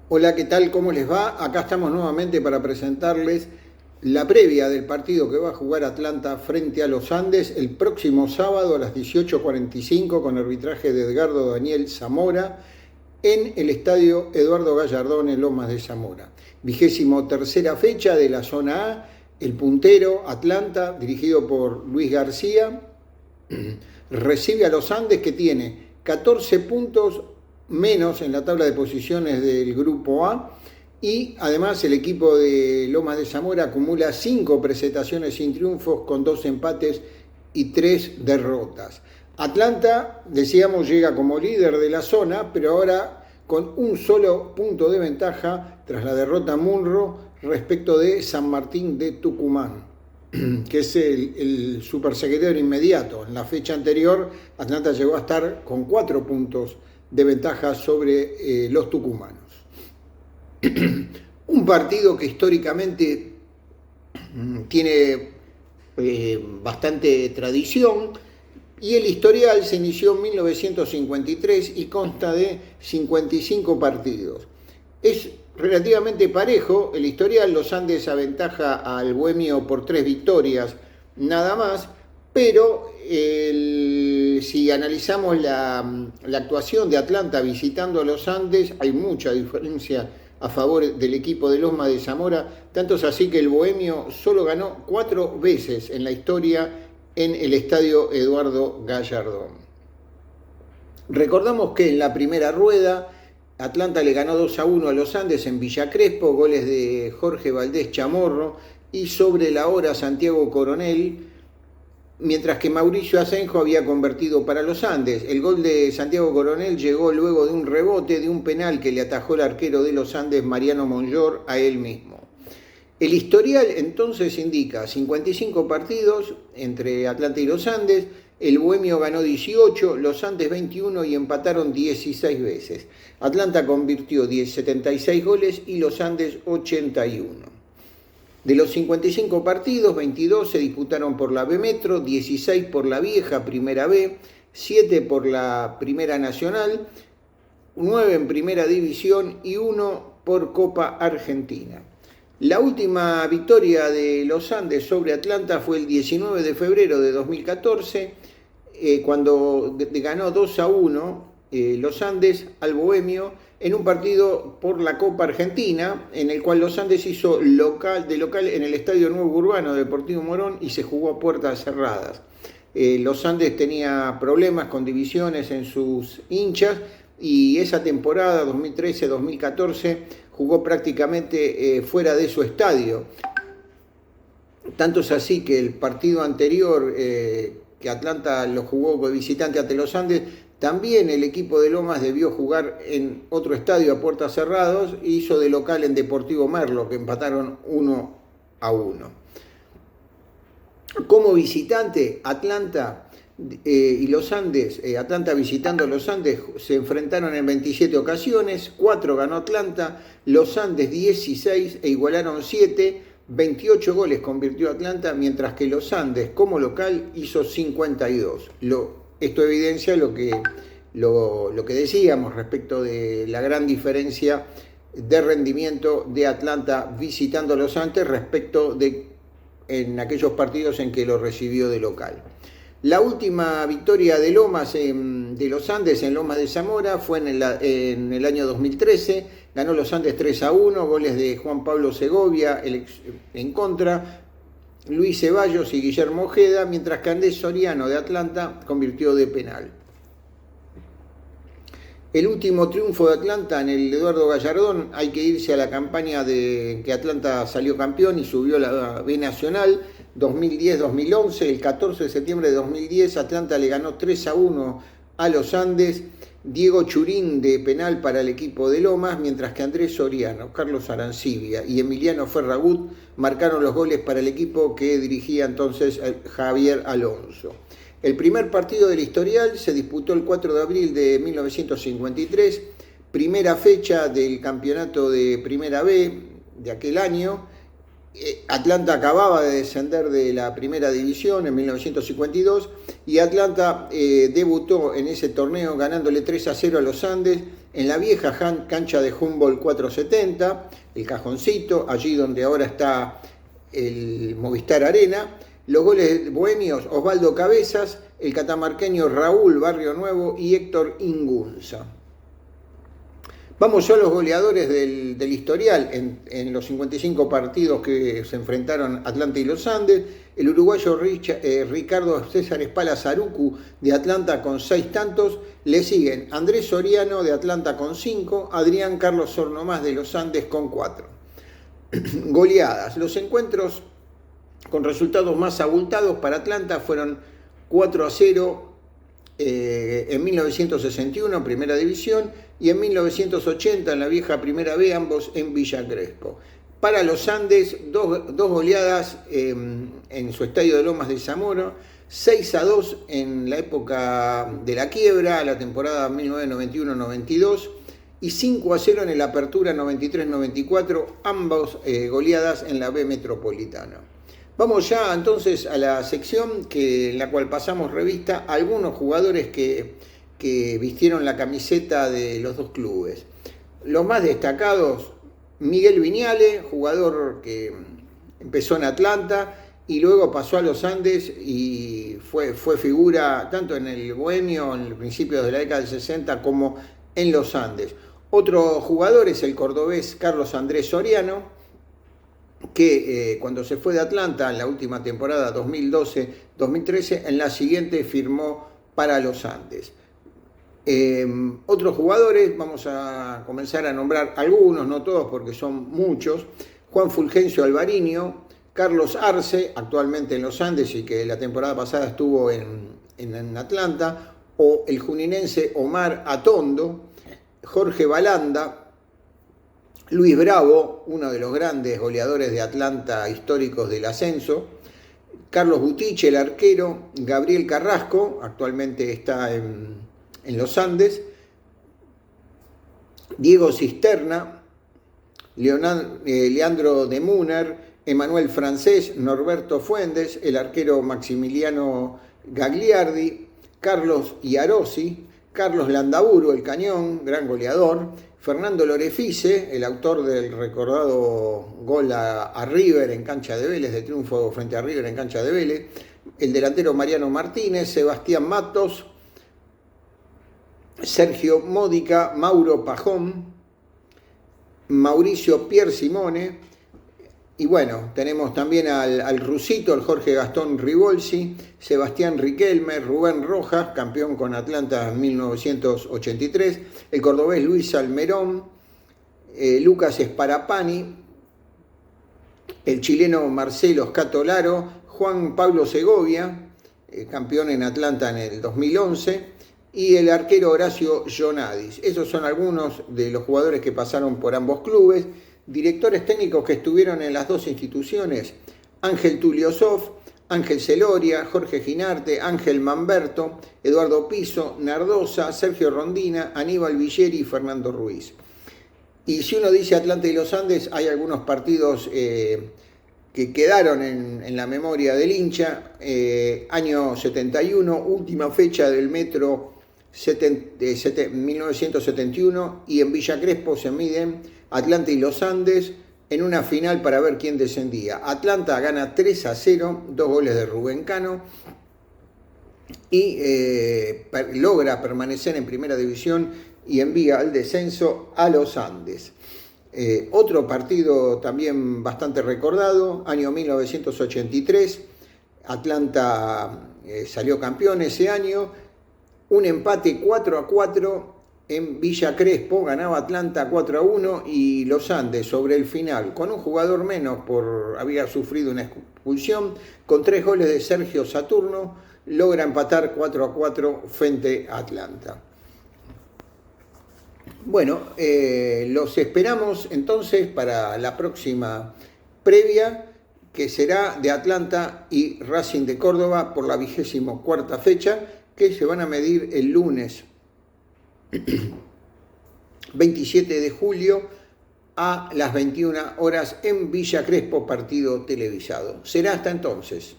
Hola, ¿qué tal? ¿Cómo les va? Acá estamos nuevamente para presentarles la previa del partido que va a jugar Atlanta frente a los Andes el próximo sábado a las 18:45 con arbitraje de Edgardo Daniel Zamora en el estadio Eduardo Gallardón en Lomas de Zamora. 23ª fecha de la zona A, el puntero Atlanta, dirigido por Luis García, recibe a los Andes, que tiene 14 puntos menos en la tabla de posiciones del grupo A, y además el equipo de Lomas de Zamora acumula 5 presentaciones sin triunfos con 2 empates y 3 derrotas. Atlanta, decíamos, llega como líder de la zona, pero ahora con un solo punto de ventaja tras la derrota a Munro respecto de San Martín de Tucumán, que es el supersecretario inmediato. En la fecha anterior, Atlanta llegó a estar con 4 puntos de ventaja sobre los tucumanos. Un partido que históricamente tiene bastante tradición, y el historial se inició en 1953 y consta de 55 partidos. Es relativamente parejo el historial. Los Andes aventaja al Bohemio por 3 victorias nada más, pero si analizamos la actuación de Atlanta visitando a los Andes, hay mucha diferencia a favor del equipo de Lomas de Zamora, tanto es así que el Bohemio solo ganó 4 veces en la historia en el estadio Eduardo Gallardón. Recordamos que en la primera rueda Atlanta le ganó 2-1 a los Andes en Villa Crespo, goles de Jorge Valdés Chamorro y sobre la hora Santiago Coronel, mientras que Mauricio Asenjo había convertido para los Andes. El gol de Santiago Coronel llegó luego de un rebote de un penal que le atajó el arquero de los Andes, Mariano Monllor, a él mismo. El historial entonces indica 55 partidos entre Atlanta y los Andes. El Bohemio ganó 18, los Andes 21 y empataron 16 veces. Atlanta convirtió 76 goles y los Andes 81. De los 55 partidos, 22 se disputaron por la B Metro, 16 por la vieja Primera B, 7 por la Primera Nacional, 9 en Primera División y 1 por Copa Argentina. La última victoria de los Andes sobre Atlanta fue el 19 de febrero de 2014, cuando ganó 2-1 los Andes al Bohemio en un partido por la Copa Argentina, en el cual los Andes hizo de local en el Estadio Nuevo Urbano Deportivo Morón y se jugó a puertas cerradas. Los Andes tenía problemas con divisiones en sus hinchas, y esa temporada 2013-2014 jugó prácticamente fuera de su estadio. Tanto es así que el partido anterior que Atlanta lo jugó de visitante ante los Andes, también el equipo de Lomas debió jugar en otro estadio a puertas cerradas e hizo de local en Deportivo Merlo, que empataron 1-1. Como visitante, Atlanta y los Andes, Atlanta visitando a los Andes, se enfrentaron en 27 ocasiones, 4 ganó Atlanta, los Andes 16 e igualaron 7, 28 goles convirtió Atlanta, mientras que los Andes como local hizo 52. Esto evidencia lo que decíamos respecto de la gran diferencia de rendimiento de Atlanta visitando a los Andes respecto de en aquellos partidos en que lo recibió de local. La última victoria de Lomas de los Andes en Lomas de Zamora fue en el año 2013. Ganó los Andes 3-1, goles de Juan Pablo Segovia en contra, Luis Ceballos y Guillermo Ojeda, mientras que Andrés Soriano de Atlanta convirtió de penal. El último triunfo de Atlanta en el Eduardo Gallardón, hay que irse a la campaña de que Atlanta salió campeón y subió a la B Nacional, 2010-2011. El 14 de septiembre de 2010 Atlanta le ganó 3-1 a los Andes, Diego Churín de penal para el equipo de Lomas, mientras que Andrés Soriano, Carlos Arancibia y Emiliano Ferragut marcaron los goles para el equipo que dirigía entonces Javier Alonso. El primer partido del historial se disputó el 4 de abril de 1953, primera fecha del campeonato de Primera B de aquel año, Atlanta acababa de descender de la primera división en 1952 y Atlanta debutó en ese torneo ganándole 3-0 a los Andes en la vieja cancha de Humboldt 470, el Cajoncito, allí donde ahora está el Movistar Arena. Los goles bohemios: Osvaldo Cabezas, el catamarqueño Raúl Barrio Nuevo y Héctor Ingunza. Vamos ya a los goleadores del historial en los 55 partidos que se enfrentaron Atlanta y los Andes. El uruguayo Ricardo César Espala Zarucu de Atlanta con 6 tantos. Le siguen Andrés Soriano de Atlanta con 5, Adrián Carlos Sornomás de los Andes con 4. Goleadas. Los encuentros con resultados más abultados para Atlanta fueron 4-0 en 1961 Primera División y en 1980 en la vieja Primera B, ambos en Villa Crespo. Para los Andes, dos goleadas en su estadio de Lomas de Zamora, 6-2 en la época de la quiebra, la temporada 1991-92, y 5-0 en el Apertura 93-94, ambos goleadas en la B Metropolitana. Vamos ya entonces a la sección en la cual pasamos revista a algunos jugadores que vistieron la camiseta de los dos clubes. Los más destacados: Miguel Viñale, jugador que empezó en Atlanta y luego pasó a los Andes y fue figura tanto en el Bohemio en el principio de la década del 60 como en los Andes. Otro jugador es el cordobés Carlos Andrés Soriano, que cuando se fue de Atlanta en la última temporada 2012-2013, en la siguiente firmó para los Andes. Otros jugadores, vamos a comenzar a nombrar algunos, no todos porque son muchos: Juan Fulgencio Alvariño, Carlos Arce, actualmente en los Andes y que la temporada pasada estuvo en Atlanta, o el juninense Omar Atondo, Jorge Balanda, Luis Bravo, uno de los grandes goleadores de Atlanta históricos del ascenso, Carlos Butiche, el arquero, Gabriel Carrasco, actualmente está en los Andes, Diego Cisterna, Leandro de Muner, Emanuel Francés, Norberto Fuentes, el arquero Maximiliano Gagliardi, Carlos Iarosi, Carlos Landaburu, el cañón, gran goleador, Fernando Lorefice, el autor del recordado gol a River en cancha de Vélez, de triunfo frente a River en cancha de Vélez, el delantero Mariano Martínez, Sebastián Matos, Sergio Módica, Mauro Pajón, Mauricio Pier Simone, y bueno, tenemos también al rusito, el Jorge Gastón Ribolsi, Sebastián Riquelme, Rubén Rojas, campeón con Atlanta en 1983, el cordobés Luis Almerón, Lucas Sparapani, el chileno Marcelo Scatolaro, Juan Pablo Segovia, campeón en Atlanta en el 2011, y el arquero Horacio Jonadis. Esos son algunos de los jugadores que pasaron por ambos clubes. Directores técnicos que estuvieron en las dos instituciones: Ángel Tulio Sof, Ángel Celoria, Jorge Ginarte, Ángel Mamberto, Eduardo Piso, Nardosa, Sergio Rondina, Aníbal Villeri y Fernando Ruiz. Y si uno dice Atlanta y los Andes, hay algunos partidos que quedaron en la memoria del hincha. Año 71, última fecha del Metro 1971, y en Villa Crespo se miden Atlanta y los Andes en una final para ver quién descendía. Atlanta gana 3-0, 2 goles de Rubén Cano, y logra permanecer en primera división y envía al descenso a los Andes. Otro partido también bastante recordado, año 1983, Atlanta salió campeón ese año, un empate 4-4 en Villa Crespo, ganaba Atlanta 4-1 y los Andes sobre el final, con un jugador menos había sufrido una expulsión, con 3 goles de Sergio Saturno, logra empatar 4-4 frente a Atlanta. Bueno, los esperamos entonces para la próxima previa, que será de Atlanta y Racing de Córdoba por la 24ª fecha, que se van a medir el lunes 27 de julio a las 21 horas en Villa Crespo, partido televisado. Será hasta entonces.